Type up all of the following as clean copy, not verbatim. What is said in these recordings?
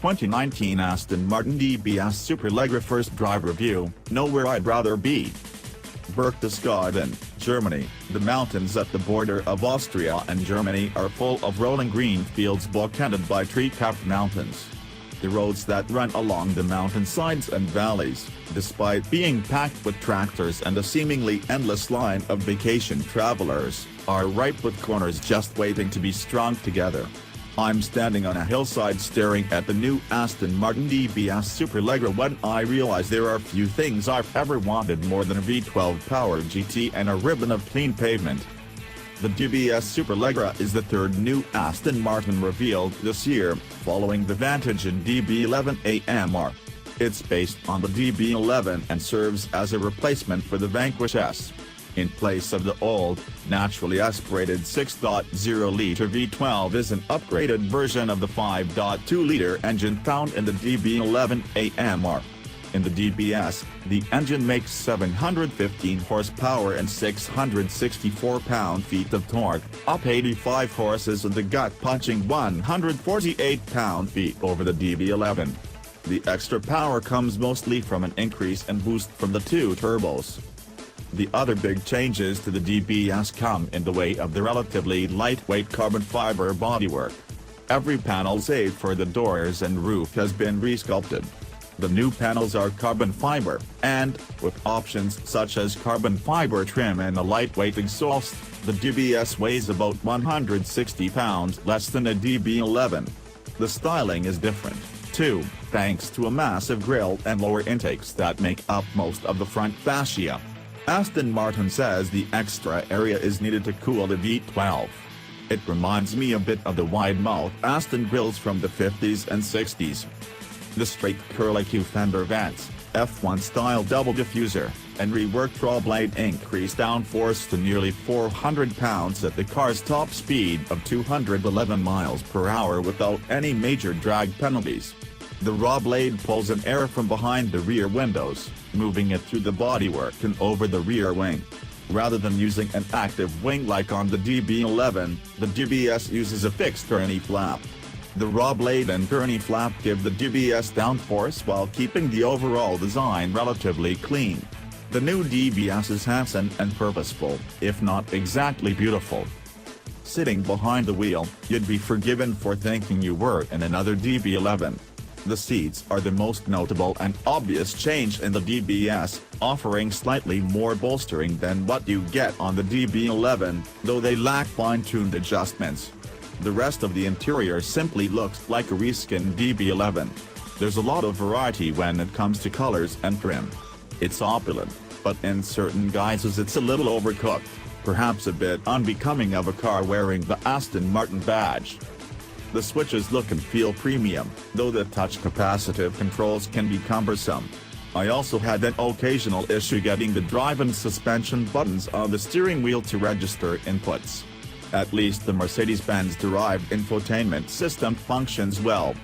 2019 Aston Martin DBS Superleggera first drive review, know where I'd rather be. Berchtesgaden, Germany. The mountains at the border of Austria and Germany are full of rolling green fields bookended by tree-capped mountains. The roads that run along the mountainsides and valleys, despite being packed with tractors and a seemingly endless line of vacation travelers, are ripe with corners just waiting to be strung together. I'm standing on a hillside staring at the new Aston Martin DBS Superleggera when I realize there are few things I've ever wanted more than a V12-powered GT and a ribbon of clean pavement. The DBS Superleggera is the third new Aston Martin revealed this year, following the Vantage and DB11 AMR. It's based on the DB11 and serves as a replacement for the Vanquish S. In place of the old, naturally-aspirated 6.0-liter V12 is an upgraded version of the 5.2-liter engine found in the DB11 AMR. In the DBS, the engine makes 715 horsepower and 664 pound-feet of torque, up 85 horses and the gut-punching 148 pound-feet over the DB11. The extra power comes mostly from an increase in boost from the two turbos. The other big changes to the DBS come in the way of the relatively lightweight carbon fiber bodywork. Every panel save for the doors and roof has been resculpted. The new panels are carbon fiber, and, with options such as carbon fiber trim and a lightweight exhaust, the DBS weighs about 160 pounds less than a DB11. The styling is different, too, thanks to a massive grille and lower intakes that make up most of the front fascia. Aston Martin says the extra area is needed to cool the V12. It reminds me a bit of the wide-mouth Aston grills from the 50s and 60s. The straight curlicue fender vents, F1-style double diffuser, and reworked raw blade increase downforce to nearly 400 pounds at the car's top speed of 211 miles per hour without any major drag penalties. The raw blade pulls in air from behind the rear windows, moving it through the bodywork and over the rear wing. Rather than using an active wing like on the DB11, the DBS uses a fixed gurney flap. The raw blade and gurney flap give the DBS downforce while keeping the overall design relatively clean. The new DBS is handsome and purposeful, if not exactly beautiful. Sitting behind the wheel, you'd be forgiven for thinking you were in another DB11. The seats are the most notable and obvious change in the DBS, offering slightly more bolstering than what you get on the DB11, though they lack fine-tuned adjustments. The rest of the interior simply looks like a reskinned DB11. There's a lot of variety when it comes to colors and trim. It's opulent, but in certain guises it's a little overcooked, perhaps a bit unbecoming of a car wearing the Aston Martin badge. The switches look and feel premium, though the touch capacitive controls can be cumbersome. I also had an occasional issue getting the drive and suspension buttons on the steering wheel to register inputs. At least the Mercedes-Benz derived infotainment system functions well.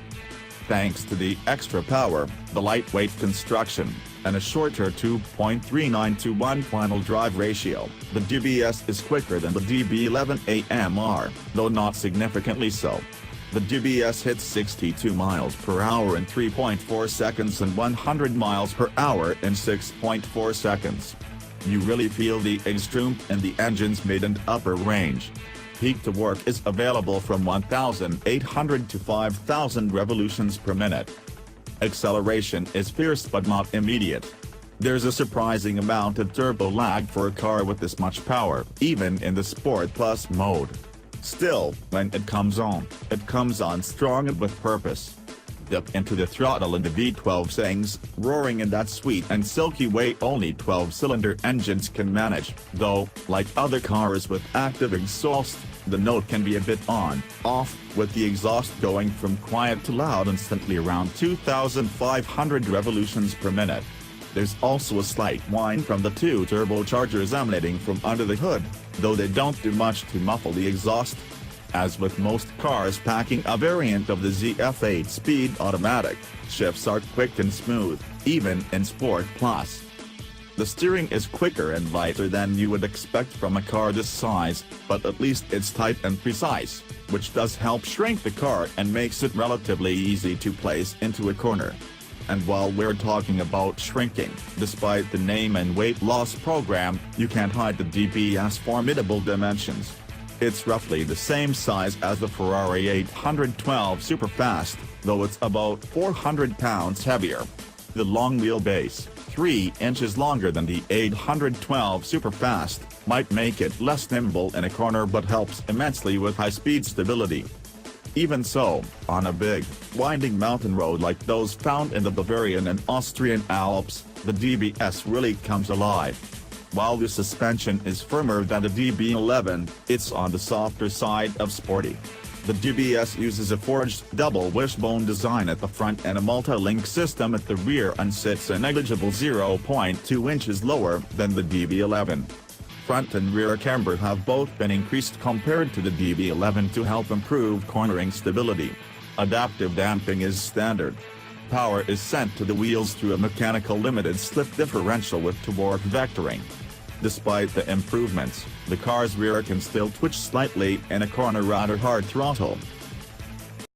Thanks to the extra power, the lightweight construction, and a shorter 2.39:1 final drive ratio, the DBS is quicker than the DB11 AMR, though not significantly so. The DBS hits 62 miles per hour in 3.4 seconds and 100 miles per hour in 6.4 seconds. You really feel the extreme in the engine's mid and upper range. Peak to work is available from 1,800 to 5,000 revolutions per minute. Acceleration is fierce but not immediate. There's a surprising amount of turbo lag for a car with this much power, even in the Sport Plus mode. Still, when it comes on strong and with purpose. Dip into the throttle and the V12 sings, roaring in that sweet and silky way only 12-cylinder engines can manage, though, like other cars with active exhaust, the note can be a bit on-off, with the exhaust going from quiet to loud instantly around 2,500 revolutions per minute. There's also a slight whine from the two turbochargers emanating from under the hood, though they don't do much to muffle the exhaust. As with most cars packing a variant of the ZF 8-speed automatic, shifts are quick and smooth, even in Sport Plus. The steering is quicker and lighter than you would expect from a car this size, but at least it's tight and precise, which does help shrink the car and makes it relatively easy to place into a corner. And while we're talking about shrinking, despite the name and weight loss program, you can't hide the DBS formidable dimensions. It's roughly the same size as the Ferrari 812 Superfast, though it's about 400 pounds heavier. The long wheelbase, 3 inches longer than the 812 Superfast, might make it less nimble in a corner but helps immensely with high-speed stability. Even so, on a big, winding mountain road like those found in the Bavarian and Austrian Alps, the DBS really comes alive. While the suspension is firmer than the DB11, it's on the softer side of sporty. The DBS uses a forged double wishbone design at the front and a multi-link system at the rear and sits a negligible 0.2 inches lower than the DB11. Front and rear camber have both been increased compared to the DB11 to help improve cornering stability. Adaptive damping is standard. Power is sent to the wheels through a mechanical limited slip differential with torque vectoring. Despite the improvements, the car's rear can still twitch slightly in a corner at a hard throttle.